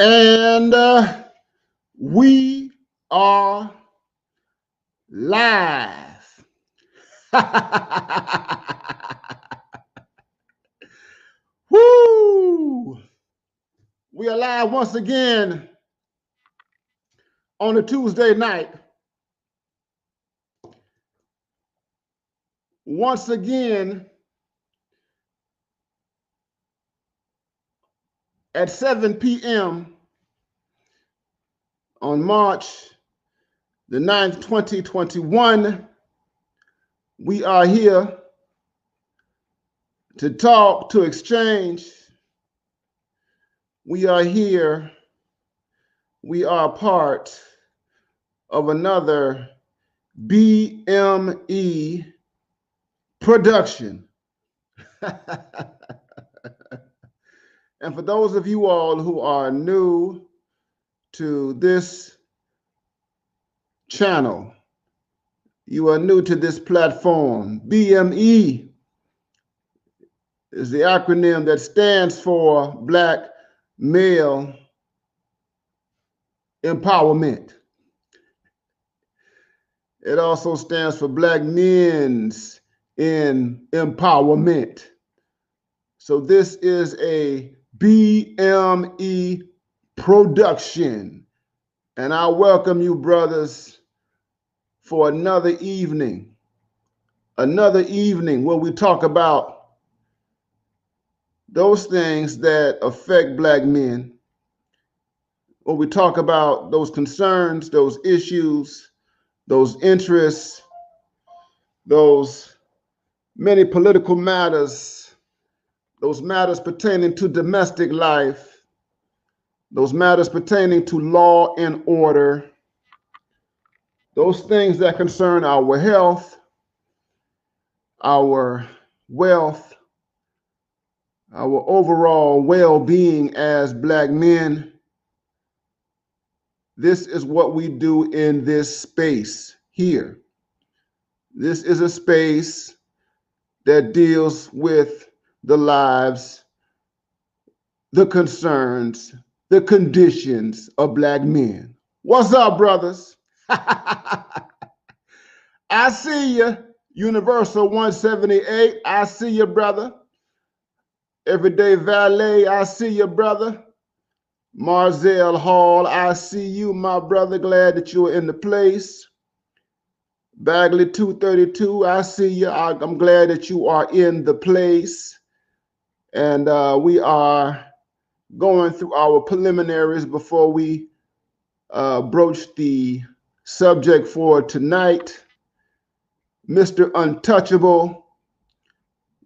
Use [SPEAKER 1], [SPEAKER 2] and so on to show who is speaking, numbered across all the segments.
[SPEAKER 1] And we are live. Woo! We are live once again on a Tuesday night. Once again at 7 p.m. on March the 9th, 2021. We are here to talk, to exchange. We are here. We are part of another BME production. And for those of you all who are new to this channel, you are new to this platform, BME is the acronym that stands for Black Male Empowerment. It also stands for Black Men's in Empowerment. So this is a BME production. And I welcome you, brothers, for another evening where we talk about those things that affect Black men, where we talk about those concerns, those issues, those interests, those many political matters, those matters pertaining to domestic life, those matters pertaining to law and order, those things that concern our health, our wealth, our overall well-being as Black men. This is what we do in this space here. This is a space that deals with the lives, the concerns, the conditions of Black men. What's up, brothers? I see you, Universal 178. I see you, brother. Everyday Valet, I see you, brother. Marzell Hall, I see you, my brother. Glad that you are in the place. Bagley 232, I see you. I'm glad that you are in the place. And we are going through our preliminaries before we broach the subject for tonight. Mr. Untouchable,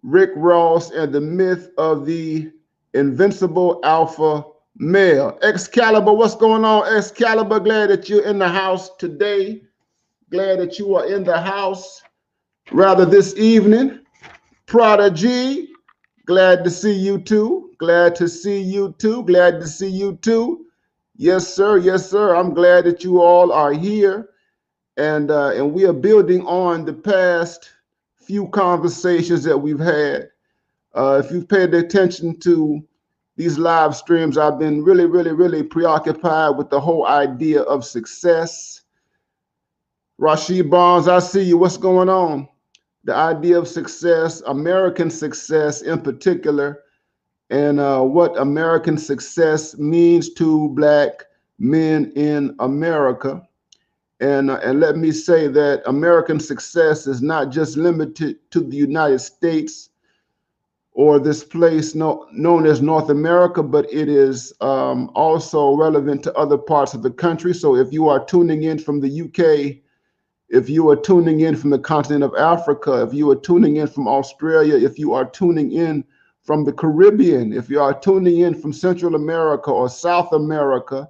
[SPEAKER 1] Rick Ross, and the myth of the Invincible Alpha Male. Excalibur, what's going on, Excalibur? Glad that you're in the house today. Glad that you are in the house rather this evening. Prodigy, glad to see you too. Glad to see you too. Glad to see you too. Yes, sir. Yes, sir. I'm glad that you all are here. And we are building on the past few conversations that we've had. If you've paid attention to these live streams, I've been really preoccupied with the whole idea of success. Rashid Barnes, I see you. What's going on? The idea of success, American success in particular, and what American success means to Black men in America. And let me say that American success is not just limited to the United States or this place known as North America, but it is also relevant to other parts of the country. So if you are tuning in from the UK, if you are tuning in from the continent of Africa, if you are tuning in from Australia, if you are tuning in from the Caribbean, if you are tuning in from Central America or South America,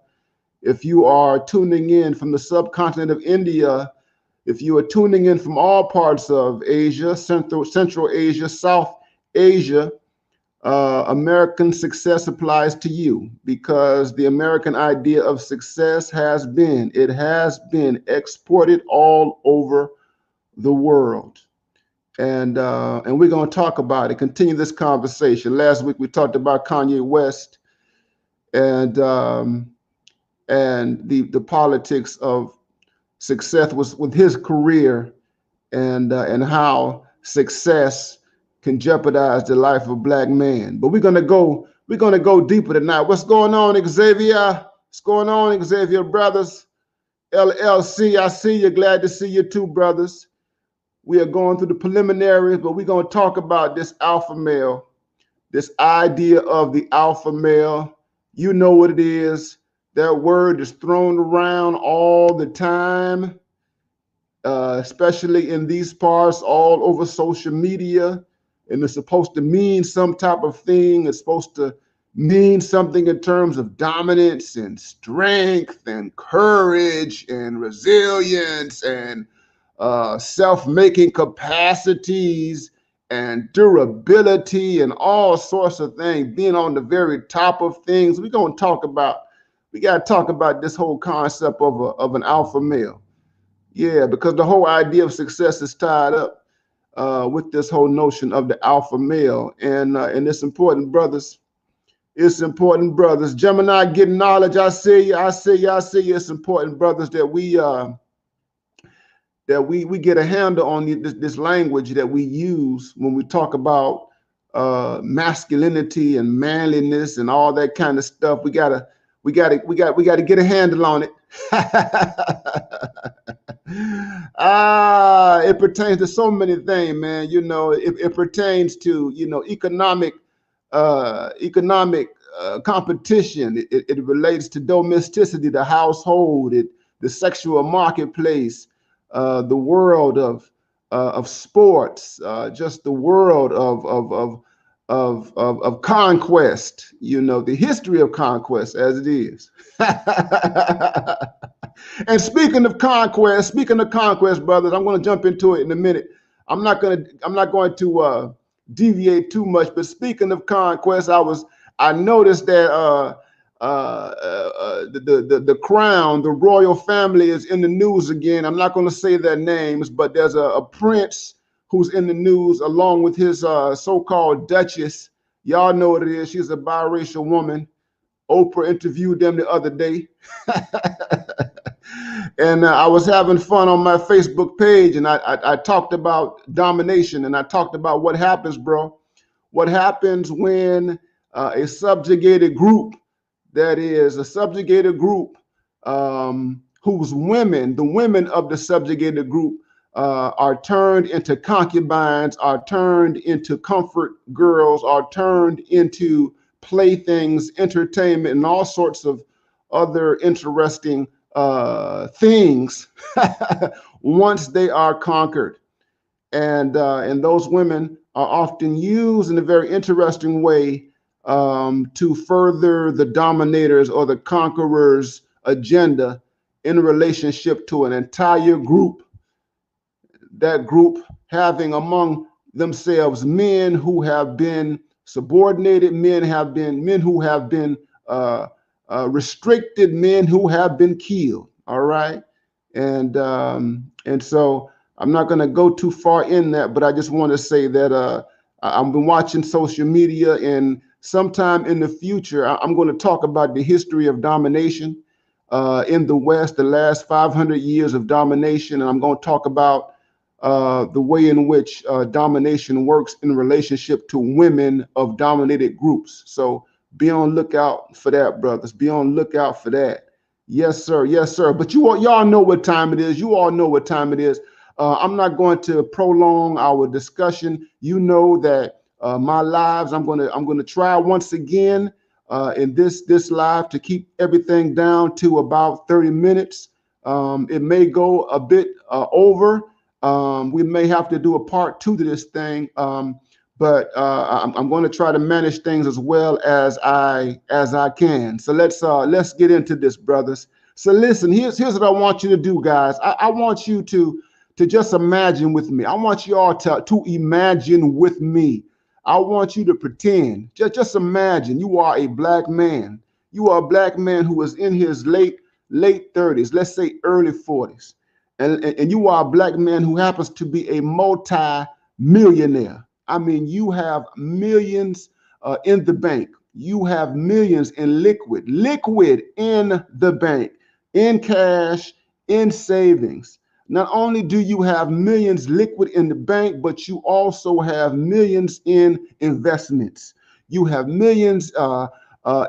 [SPEAKER 1] if you are tuning in from the subcontinent of India, if you are tuning in from all parts of Asia, Central Asia, South Asia, American success applies to you, because the American idea of success has been exported all over the world. And we're going to talk about it, continue this conversation. Last week we talked about Kanye West and the politics of success was with his career, and how success can jeopardize the life of a black man. But we're gonna go deeper tonight. What's going on, Xavier? What's going on, Xavier brothers? LLC, I see you. Glad to see you too, brothers. We are going through the preliminaries, but we're gonna talk about this alpha male, this idea of the alpha male. You know what it is. That word is thrown around all the time, especially in these parts, all over social media. And it's supposed to mean some type of thing. It's supposed to mean something in terms of dominance and strength and courage and resilience and self-making capacities and durability and all sorts of things, being on the very top of things. We got to talk about this whole concept of an alpha male. Yeah, because the whole idea of success is tied up with this whole notion of the alpha male. And it's important, brothers. It's important, brothers. Gemini getting knowledge. I see you. I see you. I see you. It's important, brothers, that we get a handle on this language that we use when we talk about masculinity and manliness and all that kind of stuff. We gotta get a handle on it. It pertains to so many things, man. You know, it pertains to, you know, economic competition. It relates to domesticity, the household, the sexual marketplace, the world of sports, just the world of conquest. You know, the history of conquest as it is. And speaking of conquest, brothers, I'm going to jump into it in a minute. I'm not going to deviate too much. But speaking of conquest, I noticed that the crown, the royal family, is in the news again. I'm not going to say their names, but there's a prince who's in the news along with his so-called duchess. Y'all know what it is. She's a biracial woman. Oprah interviewed them the other day. And I was having fun on my Facebook page, and I talked about domination, and I talked about what happens, bro. What happens when a subjugated group, that is a subjugated group whose women, the women of the subjugated group, are turned into concubines, are turned into comfort girls, are turned into playthings, entertainment, and all sorts of other interesting things once they are conquered. And those women are often used in a very interesting way to further the dominators or the conquerors' agenda in relationship to an entire group. That group having among themselves men who have been subordinated, men who have been restricted, men who have been killed. All right, and so I'm not going to go too far in that, but I just want to say that I've been watching social media, and sometime in the future, I'm going to talk about the history of domination in the West, the last 500 years of domination, and I'm going to talk about the way in which domination works in relationship to women of dominated groups. So be on lookout for that, brothers. Be on lookout for that. Yes, sir. Yes, sir. But y'all know what time it is. You all know what time it is. I'm not going to prolong our discussion. You know that my lives, I'm gonna try once again in this live to keep everything down to about 30 minutes. It may go a bit over. We may have to do a part 2 to this thing, but I'm going to try to manage things as well as I can. So let's get into this, brothers. So listen, here's what I want you to do, guys. I want you to just imagine with me. I want you all to imagine with me. I want you to pretend. Just imagine you are a black man. You are a black man who is in his late 30s, let's say early 40s. And you are a black man who happens to be a multi-millionaire. I mean, you have millions in the bank. You have millions in liquid in the bank, in cash, in savings. Not only do you have millions liquid in the bank, but you also have millions in investments. You have millions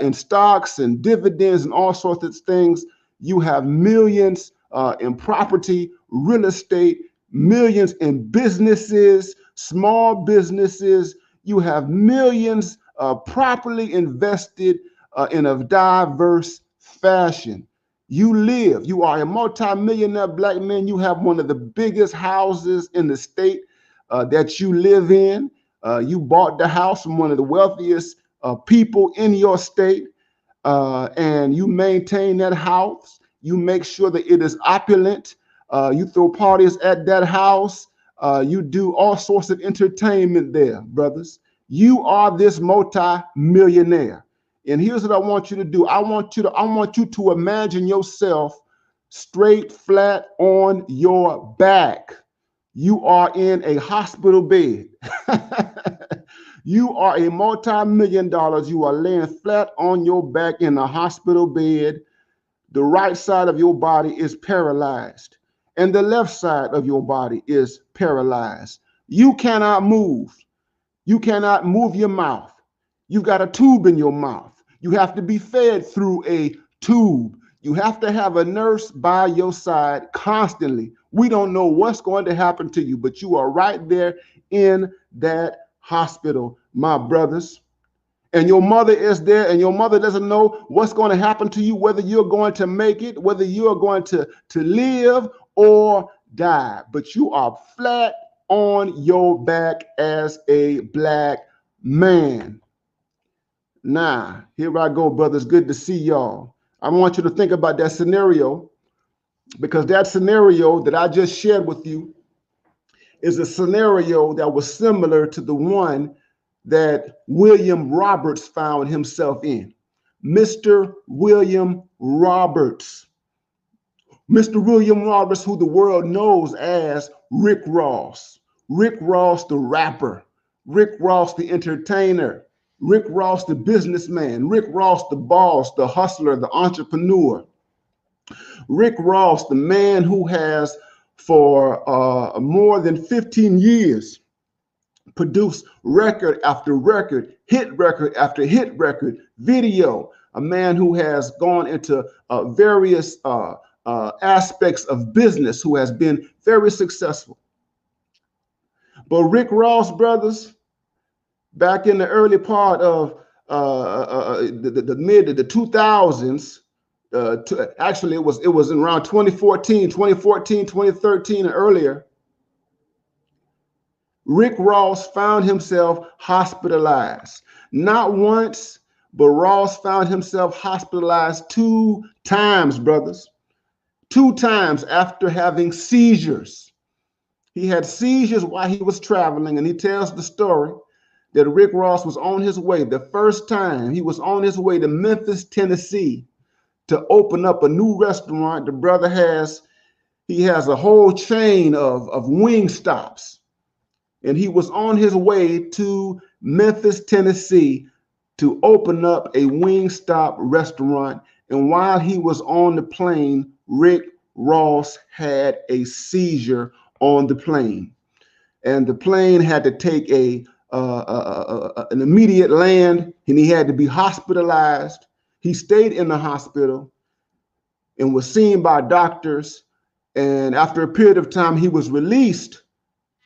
[SPEAKER 1] in stocks and dividends and all sorts of things. You have millions in property, real estate, millions in businesses, small businesses. You have millions properly invested in a diverse fashion. You are a multimillionaire black man. You have one of the biggest houses in the state that you live in. You bought the house from one of the wealthiest people in your state, and you maintain that house. You make sure that it is opulent. You throw parties at that house. You do all sorts of entertainment there, brothers. You are this multi-millionaire. And here's what I want you to do. I want you to imagine yourself straight flat on your back. You are in a hospital bed. You are a multi-million dollars. You are laying flat on your back in a hospital bed. The right side of your body is paralyzed, and the left side of your body is paralyzed. You cannot move. You cannot move your mouth. You've got a tube in your mouth. You have to be fed through a tube. You have to have a nurse by your side constantly. We don't know what's going to happen to you, but you are right there in that hospital, my brothers. And your mother is there, and your mother doesn't know what's going to happen to you, whether you're going to make it, whether you're going to live or die. But you are flat on your back as a black man. Now, here I go, brothers. Good to see y'all. I want you to think about that scenario, because that scenario that I just shared with you is a scenario that was similar to the one that William Roberts found himself in. Mr. William Roberts. Mr. William Roberts, who the world knows as Rick Ross. Rick Ross, the rapper. Rick Ross, the entertainer. Rick Ross, the businessman. Rick Ross, the boss, the hustler, the entrepreneur. Rick Ross, the man who has for more than 15 years produced record after record, hit record after hit record, video, a man who has gone into various aspects of business, who has been very successful. But Rick Ross, brothers, back in the early part of the mid to the 2000s, actually it was in around 2014, 2013, and earlier, Rick Ross found himself hospitalized. Not once, but Ross found himself hospitalized 2 times, brothers. 2 times after having seizures. He had seizures while he was traveling, and he tells the story that Rick Ross was on his way. The first time he was on his way to Memphis, Tennessee, to open up a new restaurant. The brother has a whole chain of wing stops. And he was on his way to Memphis, Tennessee to open up a Wingstop restaurant. And while he was on the plane, Rick Ross had a seizure on the plane. And the plane had to take an immediate land, and he had to be hospitalized. He stayed in the hospital and was seen by doctors. And after a period of time, he was released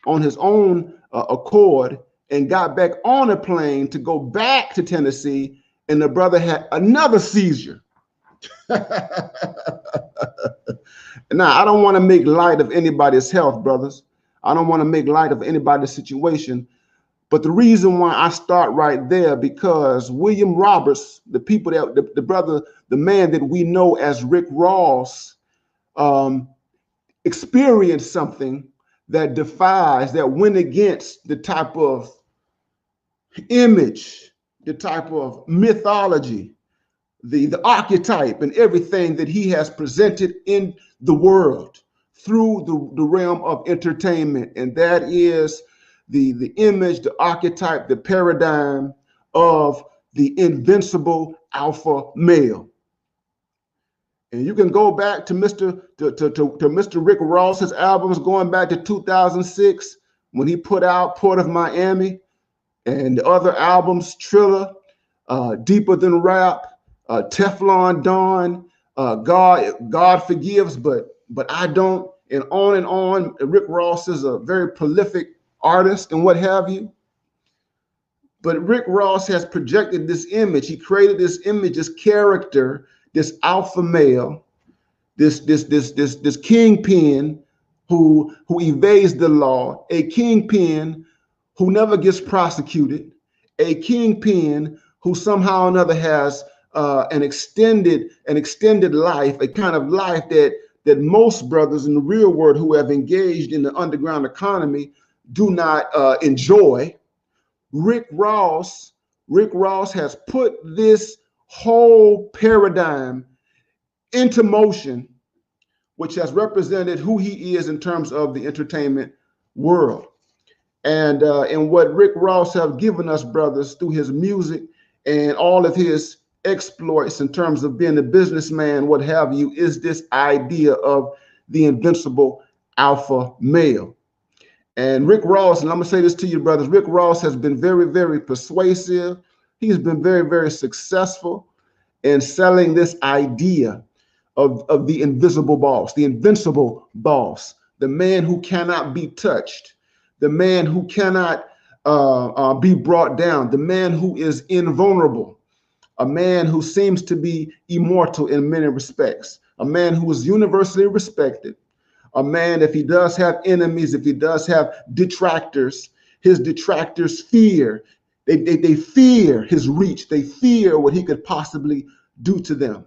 [SPEAKER 1] on his own accord and got back on a plane to go back to Tennessee, and the brother had another seizure. Now, I don't want to make light of anybody's health, brothers. I don't want to make light of anybody's situation, but the reason why I start right there, because William Roberts, the man that we know as Rick Ross, experienced something that went against the type of image, the type of mythology, the archetype, and everything that he has presented in the world through the realm of entertainment. And that is the image, the archetype, the paradigm of the invincible alpha male. And you can go back to Mr. Rick Ross's albums going back to 2006 when he put out Port of Miami, and the other albums, Triller, Deeper Than Rap, Teflon Don, God Forgives, but I Don't, and on and on. Rick Ross is a very prolific artist and what have you. But Rick Ross has projected this image. He created this image, this character, this alpha male, this kingpin who evades the law, a kingpin who never gets prosecuted, a kingpin who somehow or another has an extended life, a kind of life that most brothers in the real world who have engaged in the underground economy do not enjoy. Rick Ross has put this whole paradigm into motion, which has represented who he is in terms of the entertainment world. And what Rick Ross have given us, brothers, through his music and all of his exploits in terms of being a businessman, what have you, is this idea of the invincible alpha male. And Rick Ross, and I'm gonna say this to you, brothers, Rick Ross has been very, very persuasive. He's been very, very successful in selling this idea of the invisible boss, the invincible boss, the man who cannot be touched, the man who cannot be brought down, the man who is invulnerable, a man who seems to be immortal in many respects, a man who is universally respected, a man, if he does have enemies, if he does have detractors, his detractors fear. They fear his reach. They fear what he could possibly do to them.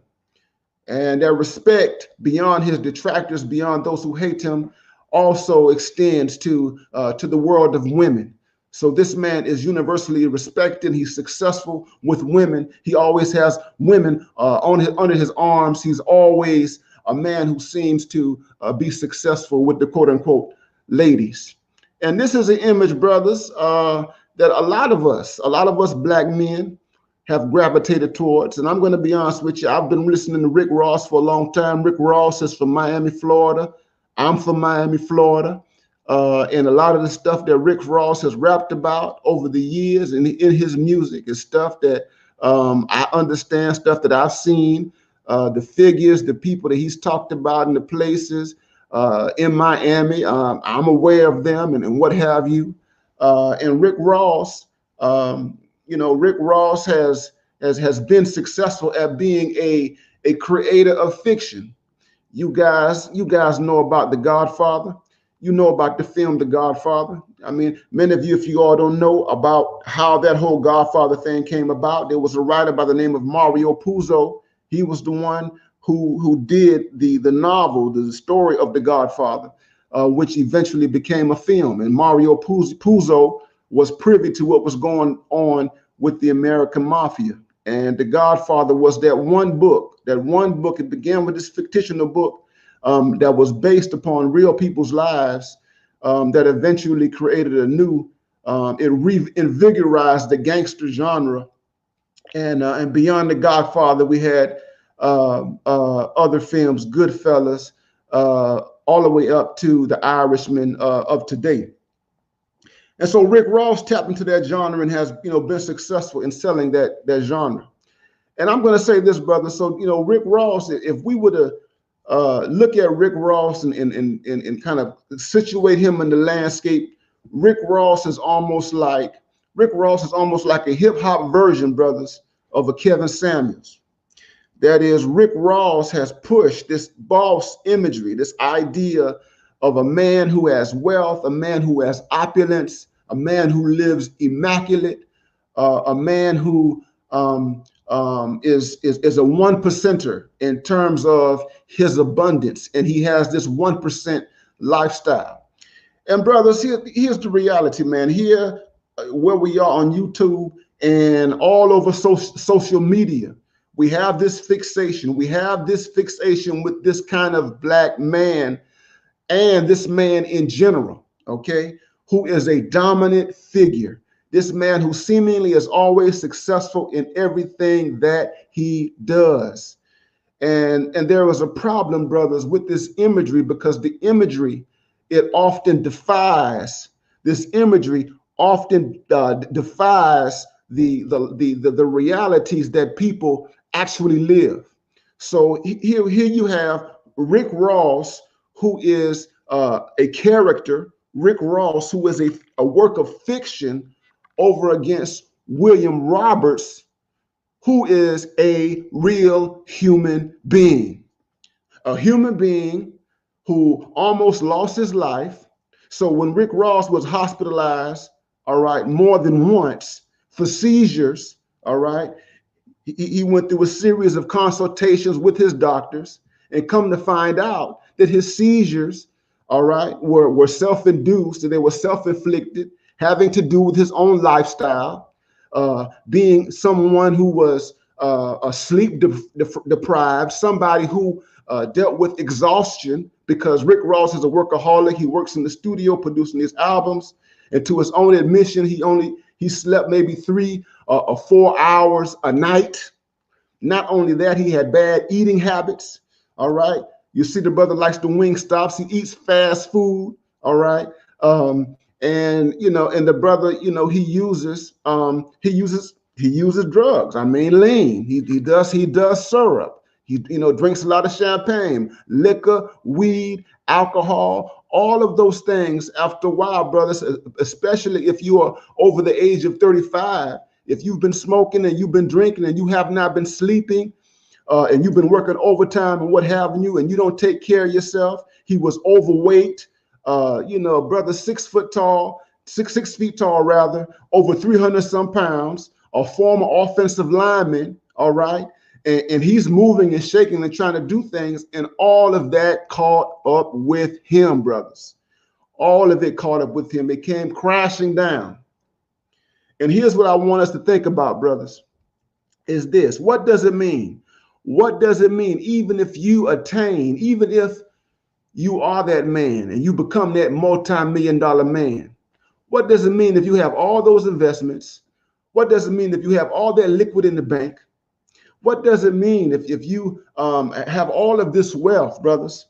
[SPEAKER 1] And their respect beyond his detractors, beyond those who hate him, also extends to the world of women. So this man is universally respected. He's successful with women. He always has women under his arms. He's always a man who seems to be successful with the quote unquote ladies. And this is an image, brothers, that a lot of us black men have gravitated towards. And I'm going to be honest with you, I've been listening to Rick Ross for a long time. Rick Ross is from Miami, Florida. I'm from Miami, Florida. And a lot of the stuff that Rick Ross has rapped about over the years in his music is stuff that I understand, stuff that I've seen. The figures, the people that he's talked about in the places in Miami, I'm aware of them and what have you. And Rick Ross, Rick Ross has been successful at being a creator of fiction. You guys know about The Godfather. You know about the film The Godfather. I mean, many of you, if you all don't know about how that whole Godfather thing came about, there was a writer by the name of Mario Puzo. He was the one who did the novel, the story of The Godfather, which eventually became a film. And Mario Puzo was privy to what was going on with the American Mafia. And The Godfather was that one book. It began with this fictional book that was based upon real people's lives that eventually created a new, it invigorized the gangster genre. And beyond The Godfather, we had other films, Goodfellas, all the way up to The Irishman of today. And so Rick Ross tapped into that genre and has, been successful in selling that genre. And I'm going to say this, brother. So, Rick Ross, if we were to look at Rick Ross and kind of situate him in the landscape, Rick Ross is almost like a hip hop version, brothers, of a Kevin Samuels. That is, Rick Ross has pushed this boss imagery, this idea of a man who has wealth, a man who has opulence, a man who lives immaculate, a man who is a one percenter in terms of his abundance, and he has this 1% lifestyle. And brothers, here's the reality, man. Here, where we are on YouTube and all over social media, we have this fixation. We have this fixation with this kind of black man and this man in general, okay, who is a dominant figure. This man who seemingly is always successful in everything that he does. And there was a problem, brothers, with this imagery, because the imagery, it often defies, this imagery often defies the realities that people actually live. So here you have Rick Ross, who is a character, Rick Ross, who is a work of fiction, over against William Roberts, who is a real human being, a human being who almost lost his life. So when Rick Ross was hospitalized, all right, more than once for seizures, all right, he went through a series of consultations with his doctors, and come to find out that his seizures, all right, were self-induced, and they were self-inflicted, having to do with his own lifestyle, being someone who was sleep deprived, somebody who dealt with exhaustion, because Rick Ross is a workaholic. He works in the studio producing his albums, and to his own admission, he slept maybe 3 or 4 hours a night. Not only that, he had bad eating habits. All right. You see, the brother likes the wing stops. He eats fast food. All right. And and the brother, he uses drugs. I mean, lean. He does syrup. He drinks a lot of champagne, liquor, weed, alcohol, all of those things. After a while, brothers, especially if you are over the age of 35, if you've been smoking and you've been drinking and you have not been sleeping, and you've been working overtime and what have you, and you don't take care of yourself. He was overweight, brother, 6 foot tall, six feet tall rather, over 300 some pounds, a former offensive lineman, all right? And he's moving and shaking and trying to do things, and all of that caught up with him, brothers. All of it caught up with him. It came crashing down. And here's what I want us to think about, brothers, is this. What does it mean? What does it mean, even if you attain, even if you are that man and you become that multi-million-dollar man? What does it mean if you have all those investments? What does it mean if you have all that liquid in the bank? What does it mean if you have all of this wealth, brothers,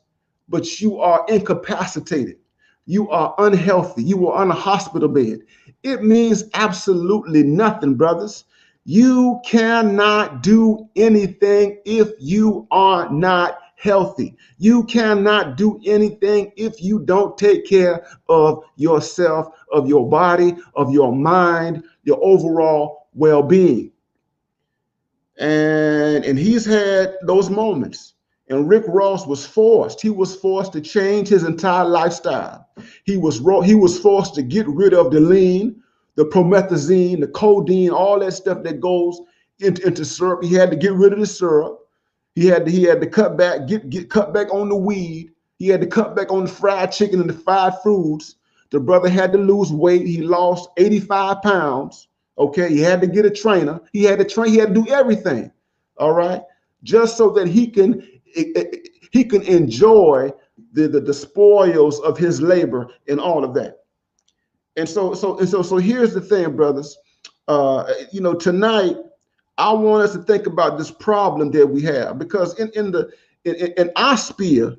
[SPEAKER 1] but you are incapacitated? You are unhealthy. You are on a hospital bed. It means absolutely nothing, brothers. You cannot do anything if you are not healthy. You cannot do anything if you don't take care of yourself, of your body, of your mind, your overall well-being. And he's had those moments. And Rick Ross was forced. He was forced to change his entire lifestyle. He was forced to get rid of the lean, the promethazine, the codeine, all that stuff that goes into syrup. He had to get rid of the syrup. He had to cut back, cut back on the weed. He had to cut back on the fried chicken and the fried foods. The brother had to lose weight. He lost 85 pounds. Okay, he had to get a trainer. He had to train. He had to do everything. All right, just so that he can enjoy the spoils of his labor and all of that. And so here's the thing, brothers. Tonight I want us to think about this problem that we have, because in our sphere,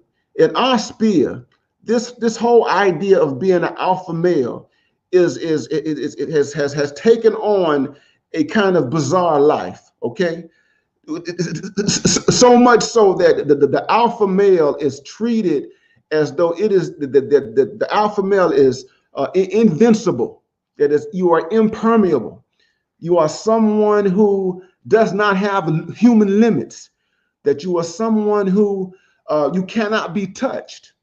[SPEAKER 1] this whole idea of being an alpha male has taken on a kind of bizarre life. Okay, so much so that the alpha male is treated as though it is the alpha male is invincible. That is, you are impermeable. You are someone who does not have human limits. That you are someone who you cannot be touched.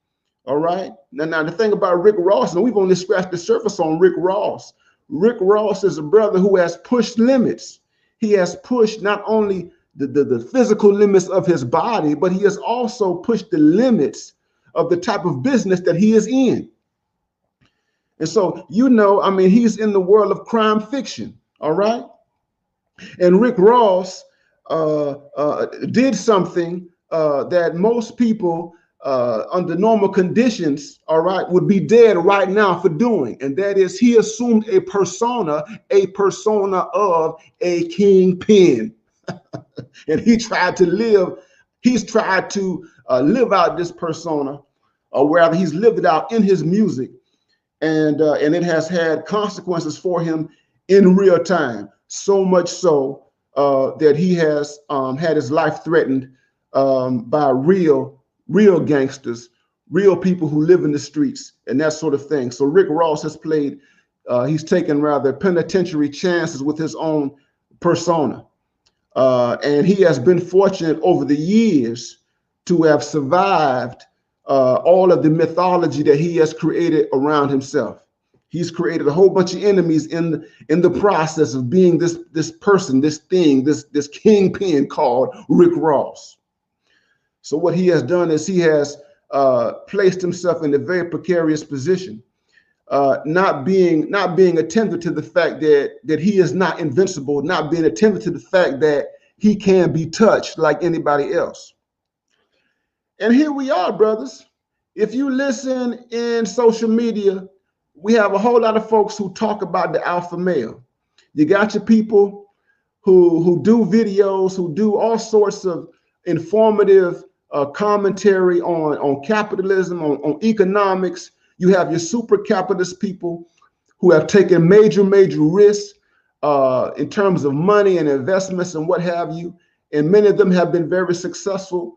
[SPEAKER 1] All right. Now the thing about Rick Ross, and we've only scratched the surface on Rick Ross. Rick Ross is a brother who has pushed limits. He has pushed not only the physical limits of his body, but he has also pushed the limits of the type of business that he is in. And so, he's in the world of crime fiction. All right. And Rick Ross did something that most people under normal conditions, all right, would be dead right now for doing. And that is, he assumed a persona of a kingpin. And he's tried to live out this persona, or rather he's lived it out in his music. And it has had consequences for him in real time. So much so that he has had his life threatened by real gangsters, real people who live in the streets and that sort of thing. So Rick Ross has he's taken rather penitentiary chances with his own persona. And he has been fortunate over the years to have survived all of the mythology that he has created around himself. He's created a whole bunch of enemies in the process of being this person, this thing, this kingpin called Rick Ross. So what he has done is he has placed himself in a very precarious position, not being attentive to the fact that he is not invincible, not being attentive to the fact that he can be touched like anybody else. And here we are, brothers. If you listen in social media, we have a whole lot of folks who talk about the alpha male. You got your people who do videos, who do all sorts of informative commentary on capitalism, on economics. You have your super capitalist people who have taken major risks in terms of money and investments and what have you. And many of them have been very successful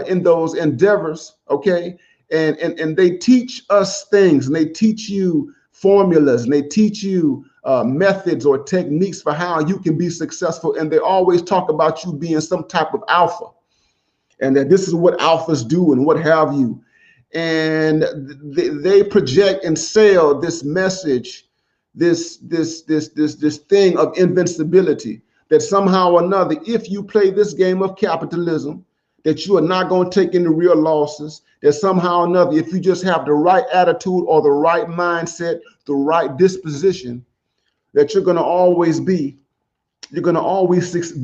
[SPEAKER 1] in those endeavors, okay? And they teach us things, and they teach you formulas, and they teach you methods or techniques for how you can be successful. And they always talk about you being some type of alpha, and that this is what alphas do and what have you. And they project and sell this message, this thing of invincibility, that somehow or another, if you play this game of capitalism, that you are not going to take any real losses, that somehow or another, if you just have the right attitude or the right mindset, the right disposition, that you're going to always be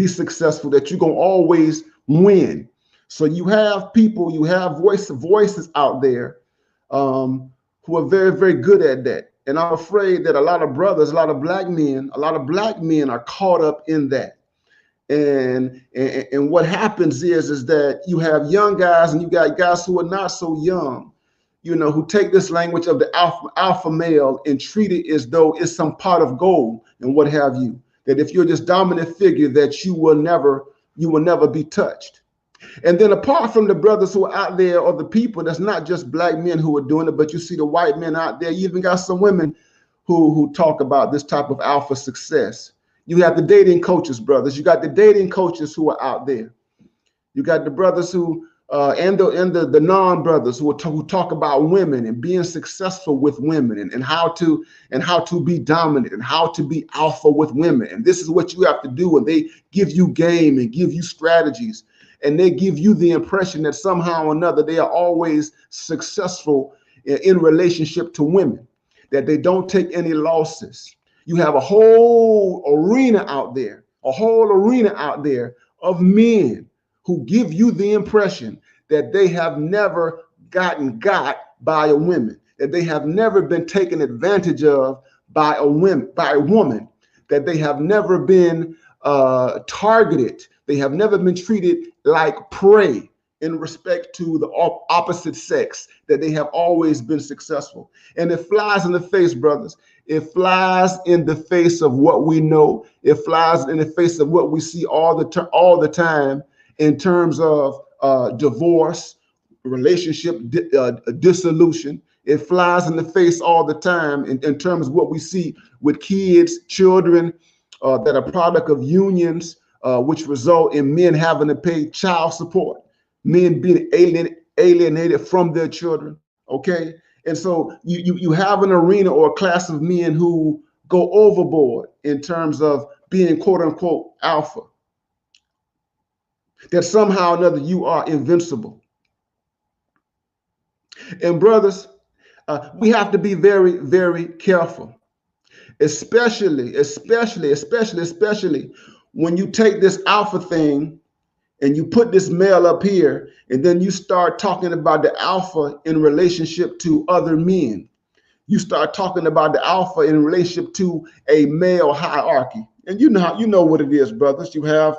[SPEAKER 1] successful, that you're going to always win. So you have people, you have voices out there who are very good at that. And I'm afraid that a lot of brothers, a lot of black men are caught up in that. And what happens is that you have young guys and you got guys who are not so young, who take this language of the alpha male and treat it as though it's some pot of gold and what have you. That if you're this dominant figure, that you will never be touched. And then apart from the brothers who are out there, or the people, that's not just black men who are doing it, but you see the white men out there. You even got some women who talk about this type of alpha success. You have the dating coaches, brothers. You got the dating coaches who are out there. You got the brothers who and the non-brothers who talk about women and being successful with women and how to be dominant and how to be alpha with women. And this is what you have to do. And they give you game and give you strategies. And they give you the impression that somehow or another they are always successful in relationship to women, that they don't take any losses. You have a whole arena out there of men who give you the impression that they have never gotten got by a woman, that they have never been taken advantage of by a woman, that they have never been targeted. They have never been treated like prey in respect to the opposite sex, that they have always been successful. And it flies in the face, brothers. It flies in the face of what we know. It flies in the face of what we see all the time in terms of divorce, relationship dissolution. It flies in the face all the time in terms of what we see with kids, children that are product of unions, which result in men having to pay child support, men being alienated from their children. Okay. And so you have an arena or a class of men who go overboard in terms of being quote unquote alpha, that somehow or another you are invincible. And brothers, we have to be very careful, especially when you take this alpha thing and you put this male up here, and then you start talking about the alpha in relationship to other men. You start talking about the alpha in relationship to a male hierarchy. And you know what it is, brothers. You have,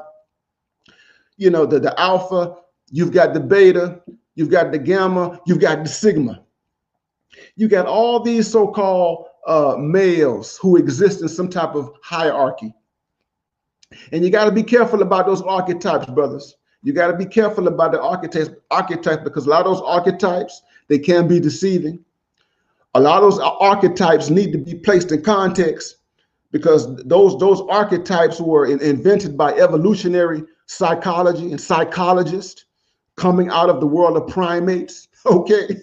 [SPEAKER 1] the alpha, you've got the beta, you've got the gamma, you've got the sigma. You got all these so-called males who exist in some type of hierarchy. And you got to be careful about those archetypes, brothers. You got to be careful about the archetypes because a lot of those archetypes, they can be deceiving. A lot of those archetypes need to be placed in context because those archetypes were invented by evolutionary psychology and psychologists coming out of the world of primates. Okay.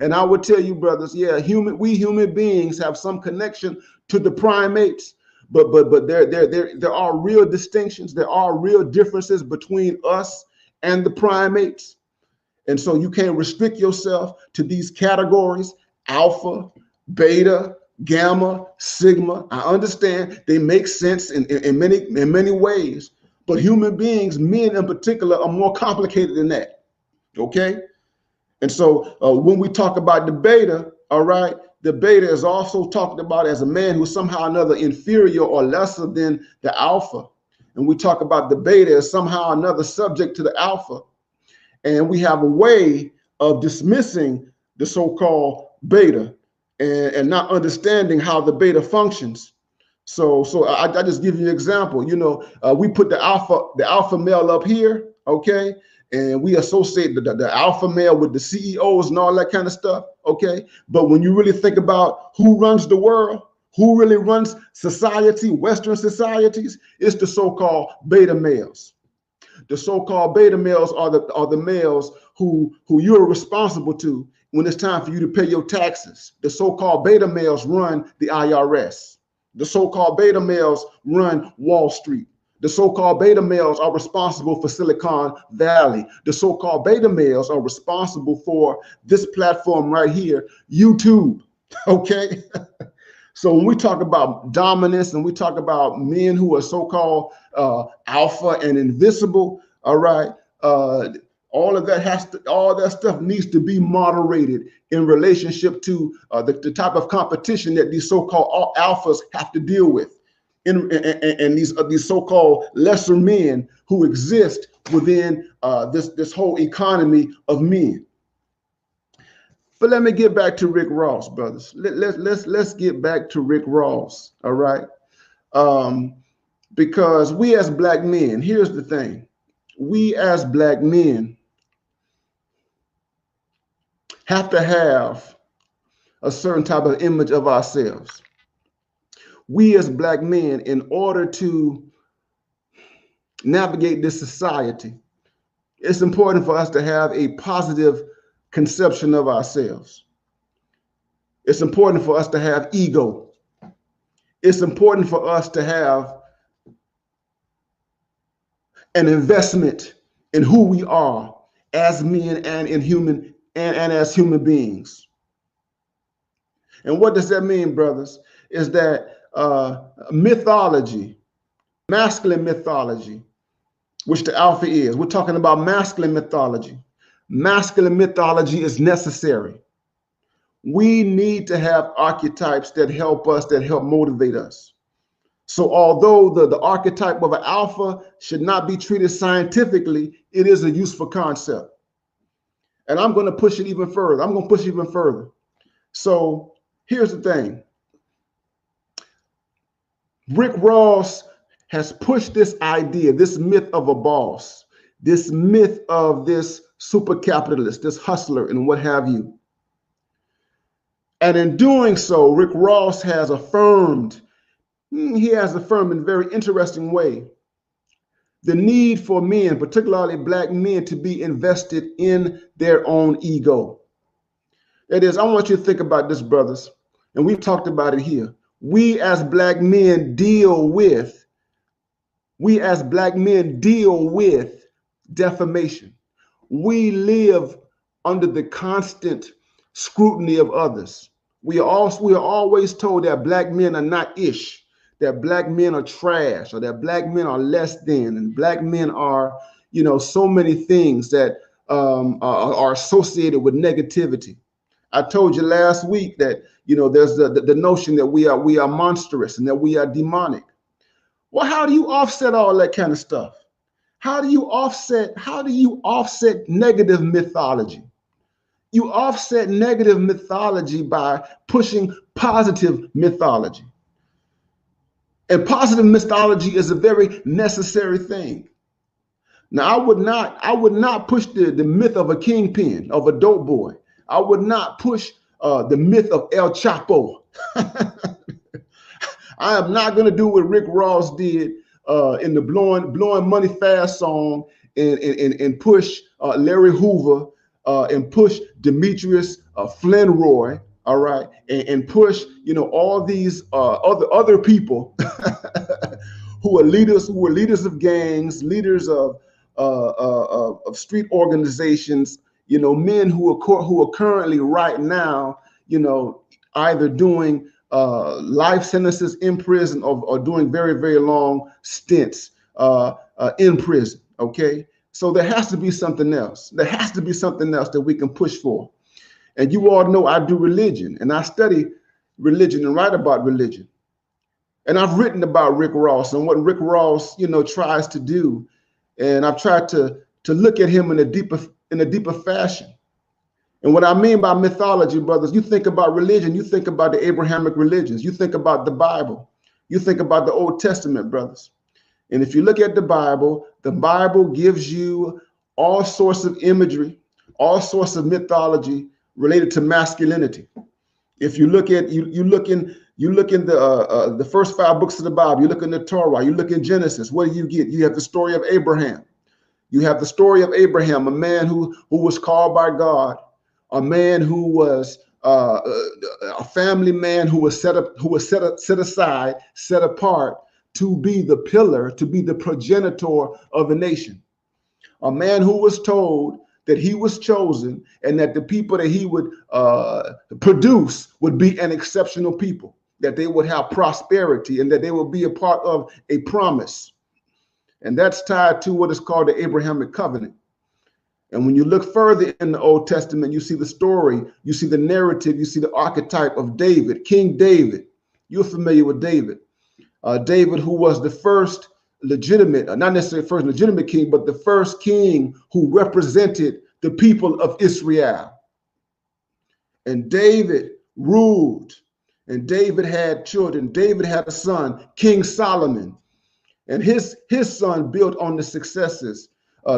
[SPEAKER 1] And I would tell you, brothers, yeah, we human beings have some connection to the primates, but there are real distinctions. There are real differences between us and the primates. And so you can't restrict yourself to these categories: alpha, beta, gamma, sigma. I understand they make sense in many ways, but human beings, men in particular, are more complicated than that. Okay. And so when we talk about the beta, all right, the beta is also talked about as a man who's somehow or another inferior or lesser than the alpha. And we talk about the beta as somehow or another subject to the alpha. And we have a way of dismissing the so-called beta and not understanding how the beta functions. So I just give you an example. We put the alpha male up here, okay? And we associate the alpha male with the CEOs and all that kind of stuff, okay? But when you really think about who runs the world, who really runs society, Western societies, it's the so-called beta males. The so-called beta males are the males who you're responsible to when it's time for you to pay your taxes. The so-called beta males run the IRS. The so-called beta males run Wall Street. The so-called beta males are responsible for Silicon Valley. The so-called beta males are responsible for this platform right here, YouTube. Okay. So when we talk about dominance and we talk about men who are so-called alpha and invincible, all right, all that stuff needs to be moderated in relationship to the type of competition that these so-called alphas have to deal with, and these so-called lesser men who exist within this whole economy of men. But let me get back to Rick Ross, brothers. Let's get back to Rick Ross, all right? Because we as black men, here's the thing. We as black men have to have a certain type of image of ourselves. We as black men, in order to navigate this society, it's important for us to have a positive conception of ourselves. It's important for us to have ego. It's important for us to have an investment in who we are as men and as human beings. And what does that mean, brothers? Is that mythology, masculine mythology, which the alpha is. We're talking about masculine mythology. Masculine mythology is necessary. We need to have archetypes that help us, that help motivate us. So although the archetype of an alpha should not be treated scientifically, it is a useful concept. And I'm going to push it even further. I'm going to push it even further. So here's the thing. Rick Ross has pushed this idea, this myth of a boss, this myth of this super capitalist, this hustler, and what have you. And in doing so, Rick Ross has affirmed in a very interesting way the need for men, particularly black men, to be invested in their own ego. That is, I want you to think about this, brothers, and we've talked about it here. We as black men deal with defamation. We live under the constant scrutiny of others. We are always told that black men are not ish, that black men are trash, or that black men are less than, and black men are, so many things that are associated with negativity. I told you last week that there's the notion that we are monstrous and that we are demonic. Well, how do you offset all that kind of stuff? How do you offset negative mythology? You offset negative mythology by pushing positive mythology. And positive mythology is a very necessary thing. Now, I would not push the myth of a kingpin, of a dope boy. I would not push the myth of El Chapo. I am not going to do what Rick Ross did in the Blowing Money Fast song and push Larry Hoover and push Demetrius Flynn-Roy, all right, and push all these other people who are leaders of gangs, leaders of street organizations, men who are currently right now, either doing life sentences in prison or doing very, very long stints in prison. Okay, so there has to be something else. There has to be something else that we can push for. And you all know I do religion, and I study religion and write about religion. And I've written about Rick Ross and what Rick Ross, tries to do. And I've tried to look at him in a deeper fashion. And what I mean by mythology, brothers, you think about religion, you think about the Abrahamic religions, you think about the Bible, you think about the Old Testament, brothers. And if you look at the Bible gives you all sorts of imagery, all sorts of mythology related to masculinity. If you look at you look in the first 5 books of the Bible, you look in the Torah, you look in Genesis, what do you get? You have the story of Abraham. You have the story of Abraham, a man who was called by God, a man who was a family man who was set aside, set apart to be the pillar, to be the progenitor of a nation. A man who was told that he was chosen and that the people that he would produce would be an exceptional people, that they would have prosperity and that they would be a part of a promise. And that's tied to what is called the Abrahamic covenant. And when you look further in the Old Testament, you see the story, you see the narrative, you see the archetype of David, King David. You're familiar with David. David, who was the first legitimate, not necessarily first legitimate king, but the first king who represented the people of Israel. And David ruled, and David had children. David had a son, King Solomon, and his son built on the successes.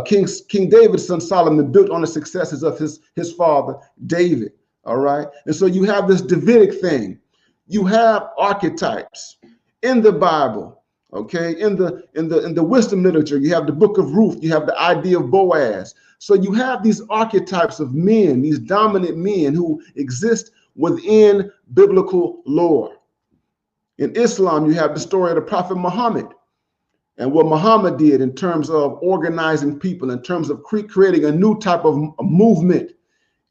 [SPEAKER 1] King David's son Solomon built on the successes of his father David. All right, and so you have this Davidic thing. You have archetypes in the Bible. Okay, in the wisdom literature, you have the book of Ruth, you have the idea of Boaz. So you have these archetypes of men, these dominant men who exist within biblical lore. In Islam, you have the story of the Prophet Muhammad and what Muhammad did in terms of organizing people, in terms of creating a new type of movement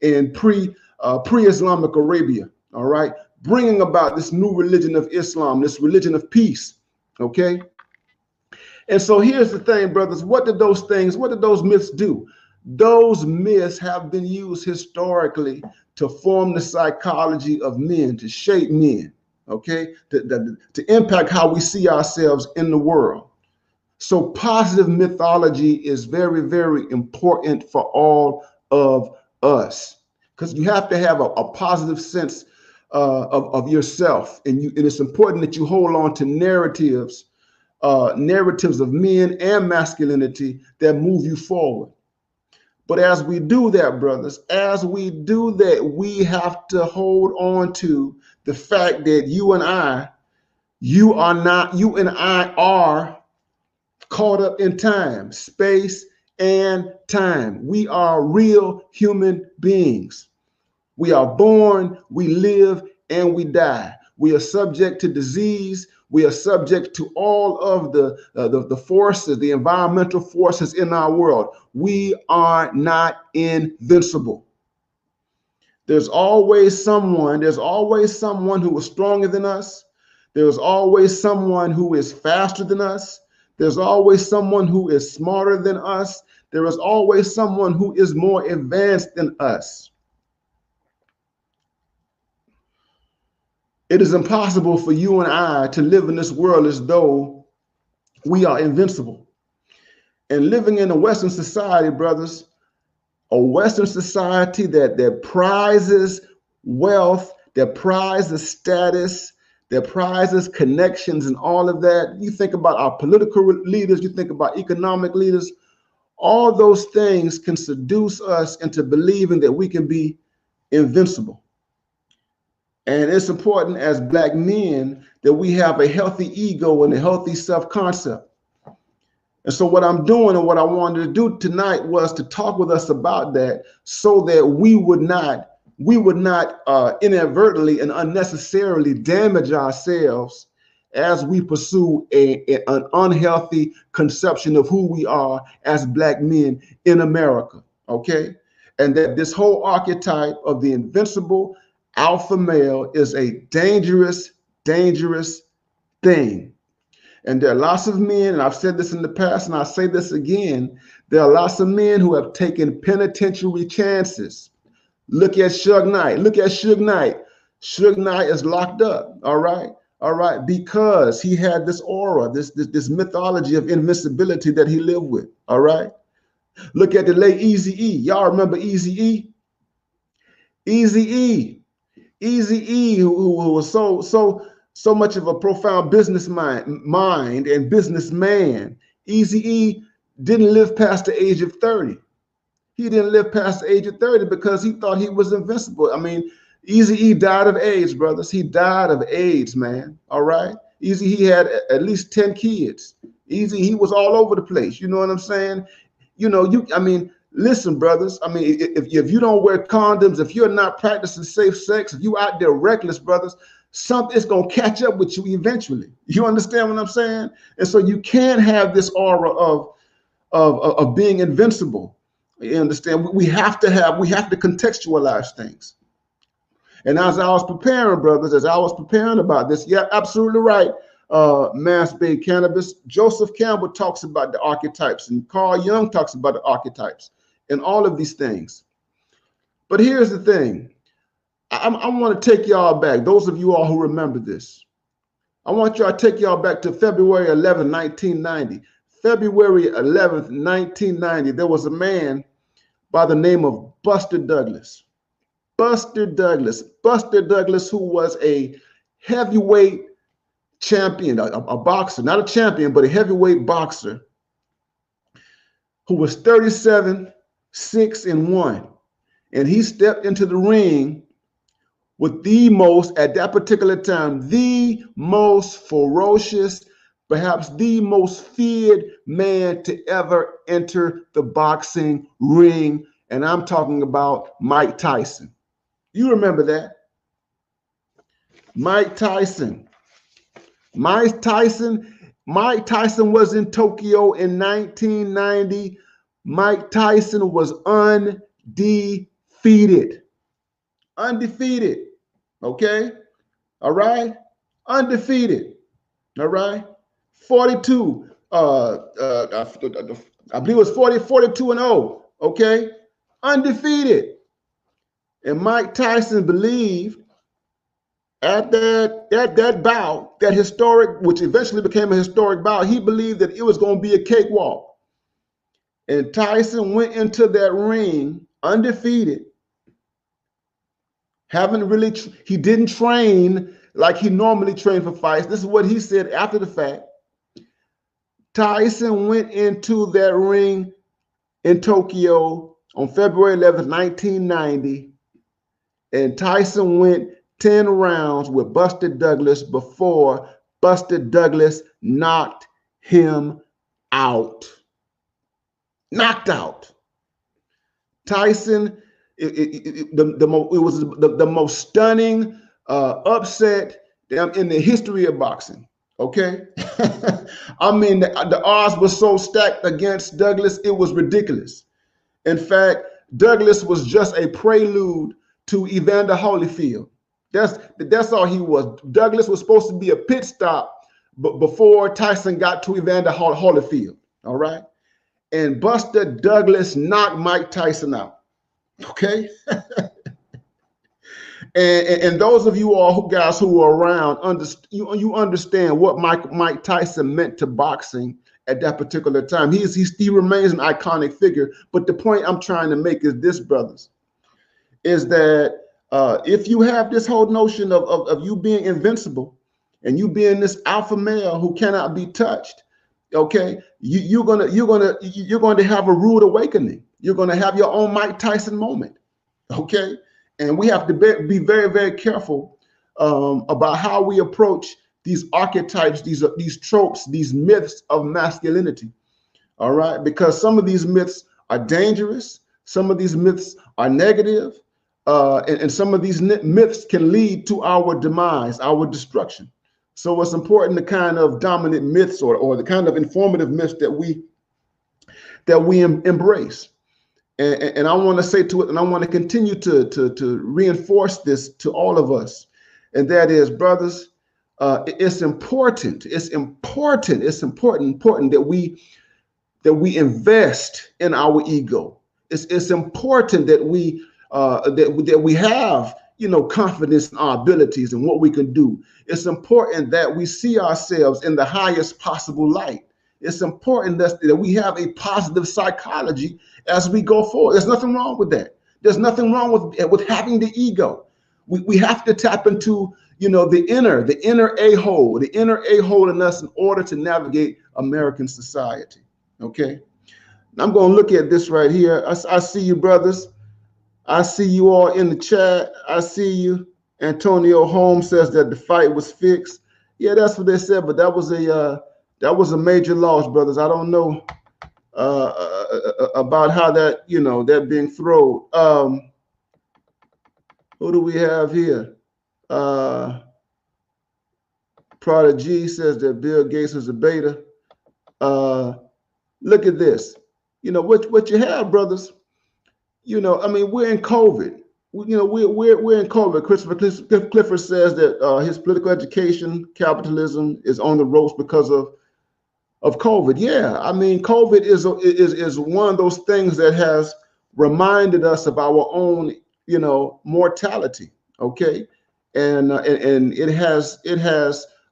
[SPEAKER 1] in pre-Islamic Arabia. All right, bringing about this new religion of Islam, this religion of peace. Okay. And so here's the thing, brothers. What did those myths do? Those myths have been used historically to form the psychology of men, to shape men, okay, to impact how we see ourselves in the world. So positive mythology is very, very important for all of us, because you have to have a positive sense of yourself, and it's important that you hold on to narratives of men and masculinity that move you forward. But as we do that, brothers, we have to hold on to the fact that you and I are caught up in time, space, and time. We are real human beings. We are born, we live, and we die. We are subject to disease. We are subject to all of the forces, the environmental forces in our world. We are not invincible. There's always someone who is stronger than us. There's always someone who is faster than us. There's always someone who is smarter than us. There is always someone who is more advanced than us. It is impossible for you and I to live in this world as though we are invincible. And living in a Western society, brothers, a Western society that prizes wealth, that prizes status, that prizes connections and all of that. You think about our political leaders, you think about economic leaders, all those things can seduce us into believing that we can be invincible. And it's important as Black men that we have a healthy ego and a healthy self-concept. And so what I'm doing and what I wanted to do tonight was to talk with us about that so that we would not inadvertently and unnecessarily damage ourselves as we pursue an unhealthy conception of who we are as Black men in America, okay? And that this whole archetype of the invincible alpha male is a dangerous, dangerous thing. And there are lots of men, and I've said this in the past, and I'll say this again, there are lots of men who have taken penitentiary chances. Look at Suge Knight. Look at Suge Knight. Suge Knight is locked up, all right, because he had this aura, this mythology of invincibility that he lived with, all right? Look at the late Eazy-E. Y'all remember Eazy-E? Eazy-E. Eazy-E, who was so much of a profound business mind and businessman. Eazy-E didn't live past the age of 30. He didn't live past the age of 30 because he thought he was invincible. I mean, Eazy-E died of AIDS, brothers. He died of AIDS, man. All right. Eazy-E had at least 10 kids. He was all over the place. You know what I'm saying? Listen, brothers, if you don't wear condoms, if you're not practicing safe sex, if you out there reckless, brothers, something's going to catch up with you eventually. You understand what I'm saying? And so you can't have this aura of being invincible. You understand? We have to contextualize things. And as I was preparing, brothers, as I was preparing about this, yeah, absolutely right. Mass-based cannabis. Joseph Campbell talks about the archetypes, and Carl Jung talks about the archetypes, and all of these things. But here's the thing. I want to take y'all back. Those of you all who remember this, I want y'all to take y'all back to February 11, 1990. February 11th, 1990, there was a man by the name of Buster Douglas. Buster Douglas, who was a heavyweight champion, a boxer, not a champion, but a heavyweight boxer, who was 37-6-1. And he stepped into the ring with at that particular time, the most ferocious, perhaps the most feared man to ever enter the boxing ring. And I'm talking about Mike Tyson. You remember that? Mike Tyson. Mike Tyson was in Tokyo in 1990. Mike Tyson was undefeated. Undefeated. Okay? All right? Undefeated. All right? 42. I believe it was 42-0. Okay? Undefeated. And Mike Tyson believed at that bout, that historic, which eventually became a historic bout, he believed that it was going to be a cakewalk. And Tyson went into that ring undefeated. He didn't train like he normally trained for fights. This is what he said after the fact. Tyson went into that ring in Tokyo on February 11th, 1990, and Tyson went 10 rounds with Buster Douglas before Buster Douglas knocked him out. Knocked out. Tyson, it was the most stunning upset in the history of boxing. Okay? The odds were so stacked against Douglas, it was ridiculous. In fact, Douglas was just a prelude to Evander Holyfield. That's all he was. Douglas was supposed to be a pit stop, but before Tyson got to Evander Holyfield. All right, and Buster Douglas knocked Mike Tyson out. Okay. And those of you all guys who were around, you understand what Mike Tyson meant to boxing at that particular time. He remains an iconic figure. But the point I'm trying to make is this, brothers, is that if you have this whole notion of you being invincible and you being this alpha male who cannot be touched, okay, you're going to have a rude awakening. You're going to have your own Mike Tyson moment, okay? And we have to be very, very careful about how we approach these archetypes, these tropes, these myths of masculinity. All right, because some of these myths are dangerous, some of these myths are negative, and some of these myths can lead to our demise, our destruction. So it's important the kind of dominant myths or the kind of informative myths that we embrace. And I want to say to it, and I want to continue to reinforce this to all of us, and that is, brothers, it's important that we invest in our ego. It's important that we that we have confidence in our abilities and what we can do. It's important that we see ourselves in the highest possible light. It's important that we have a positive psychology as we go forward. There's nothing wrong with that. There's nothing wrong with having the ego. We have to tap into the inner a-hole in us in order to navigate American society. Okay, I'm going to look at this right here. I see you, brothers. I see you all in the chat. I see you. Antonio Holmes says that the fight was fixed. Yeah, that's what they said, but that was a major loss, brothers. I don't know about how that that being thrown. Who do we have here? Prodigy says that Bill Gates is a beta. Look at this. What you have, brothers. I mean, we're in COVID. We're in COVID. Christopher Clifford says that his political education, capitalism, is on the ropes because of COVID. Yeah, I mean, COVID is one of those things that has reminded us of our own, mortality. Okay, and it has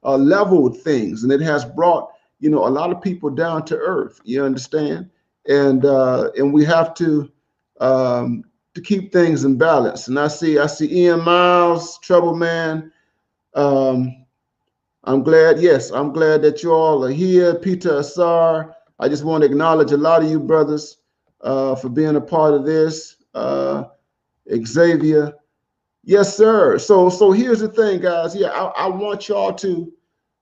[SPEAKER 1] leveled things, and it has brought a lot of people down to earth. You understand? And we have to keep things in balance. And I see Ian Miles, Trouble Man. I'm glad that you all are here. Peter Assar, I just want to acknowledge a lot of you brothers for being a part of this. Xavier, yes, sir. So here's the thing, guys. Yeah, I want y'all to.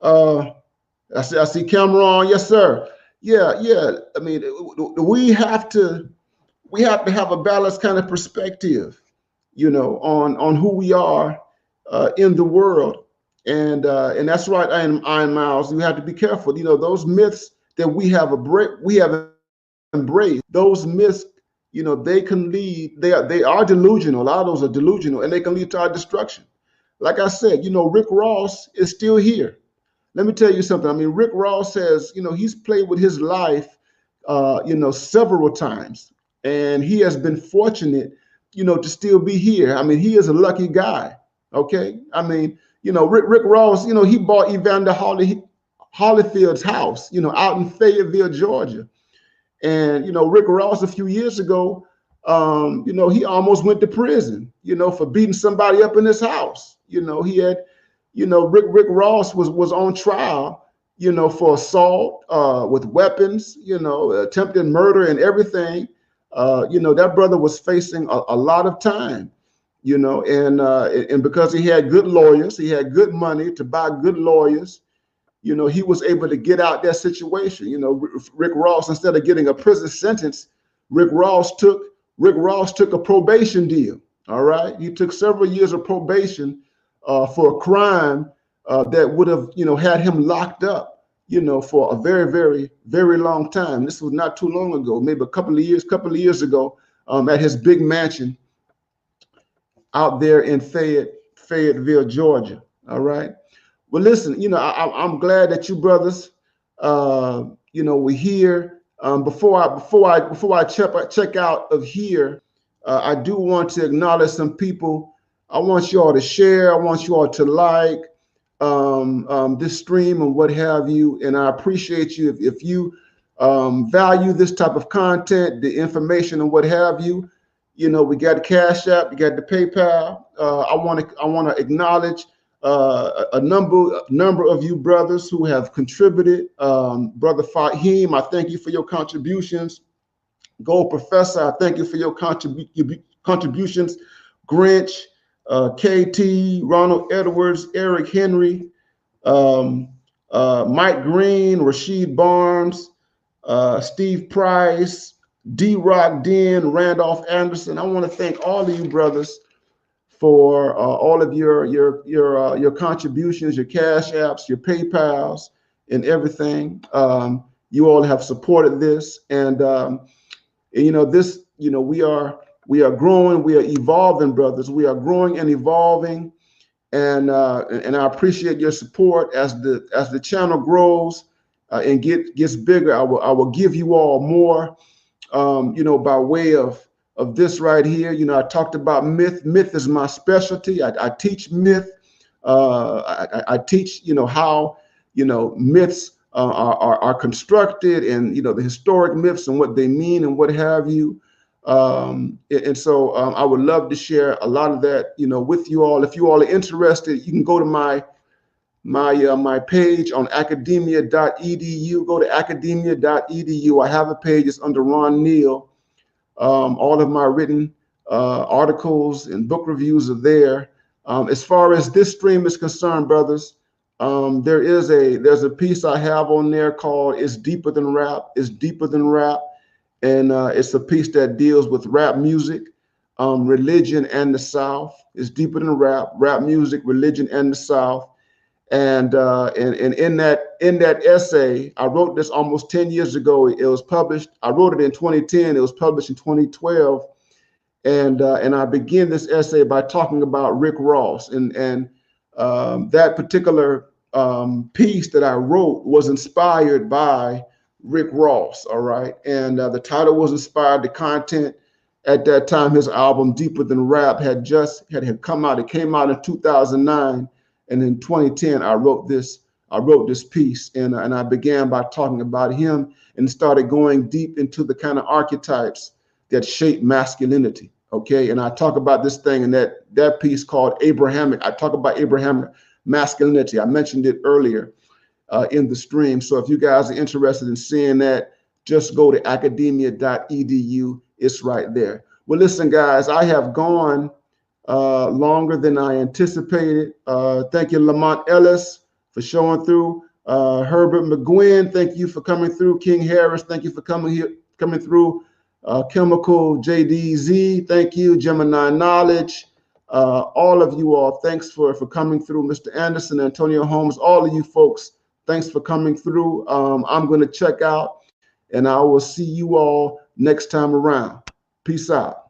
[SPEAKER 1] I see Cameron. Yes, sir. Yeah. I mean, we have to have a balanced kind of perspective, on who we are in the world. And that's right, Iron Miles. You have to be careful. Those myths that we have embraced, those myths, they can lead. They are delusional. A lot of those are delusional, and they can lead to our destruction. Like I said, Rick Ross is still here. Let me tell you something. I mean, Rick Ross says, he's played with his life, several times, and he has been fortunate, to still be here. I mean, he is a lucky guy. Okay, I mean. Rick Ross, he bought Evander Holyfield's house, out in Fayetteville, Georgia. And, Rick Ross a few years ago, he almost went to prison, for beating somebody up in his house. He had, Rick Ross was on trial, for assault with weapons, attempted murder and everything. That brother was facing a lot of time. And because he had good lawyers, he had good money to buy good lawyers, he was able to get out that situation. Rick Ross, instead of getting a prison sentence, Rick Ross took a probation deal. All right. He took several years of probation for a crime that would have, had him locked up, for a very, very, very long time. This was not too long ago, maybe a couple of years ago, at his big mansion out there in Fayetteville, Fayetteville, Georgia. All right. Well, listen, I'm glad that you brothers, we're here. Before I check out of here, I do want to acknowledge some people. I want you all to share. I want you all to like this stream and what have you. And I appreciate you if you value this type of content, the information and what have you. We got the Cash App, we got the PayPal. I want to acknowledge a number of you brothers who have contributed. Brother Fahim, I thank you for your contributions. Gold Professor, I thank you for your contributions. Grinch, KT, Ronald Edwards, Eric Henry, Mike Green, Rasheed Barnes, Steve Price, D-Rock Den, Randolph Anderson. I want to thank all of you brothers for all of your contributions, your Cash Apps, your PayPals, and everything. You all have supported this, and this. We are growing, we are evolving, brothers. We are growing and evolving, and I appreciate your support as the channel grows and gets bigger. I will give you all more, by way of this right here. I talked about myth. Myth is my specialty. I teach myth. I teach, how, myths are constructed, and, the historic myths and what they mean and what have you. And so I would love to share a lot of that, with you all. If you all are interested, you can go to my page on academia.edu. Go to academia.edu. I have a page. It's under Ron Neal. All of my written articles and book reviews are there. As far as this stream is concerned, brothers, there's a piece I have on there called "It's Deeper Than Rap." It's deeper than rap, and it's a piece that deals with rap music, religion, and the South. It's deeper than rap music, religion, and the South. And in that essay, I wrote this almost 10 years ago. It was published. I wrote it in 2010. It was published in 2012. And I begin this essay by talking about Rick Ross, and that particular piece that I wrote was inspired by Rick Ross. All right, and the title was inspired. The content at that time, his album "Deeper Than Rap" had come out. It came out in 2009. And in 2010, I wrote this piece, and I began by talking about him and started going deep into the kind of archetypes that shape masculinity. Okay, and I talk about this thing in that piece called Abrahamic. I talk about Abrahamic masculinity. I mentioned it earlier in the stream. So if you guys are interested in seeing that, just go to academia.edu. It's right there. Well, listen, guys, I have gone longer than I anticipated. Thank you, Lamont Ellis, for showing through. Herbert McGuinn, thank you for coming through. King Harris, thank you for coming through. Chemical JDZ, thank you. Gemini Knowledge, all of you all, thanks for coming through. Mr. Anderson, Antonio Holmes, all of you folks, thanks for coming through. I'm going to check out, and I will see you all next time around. Peace out.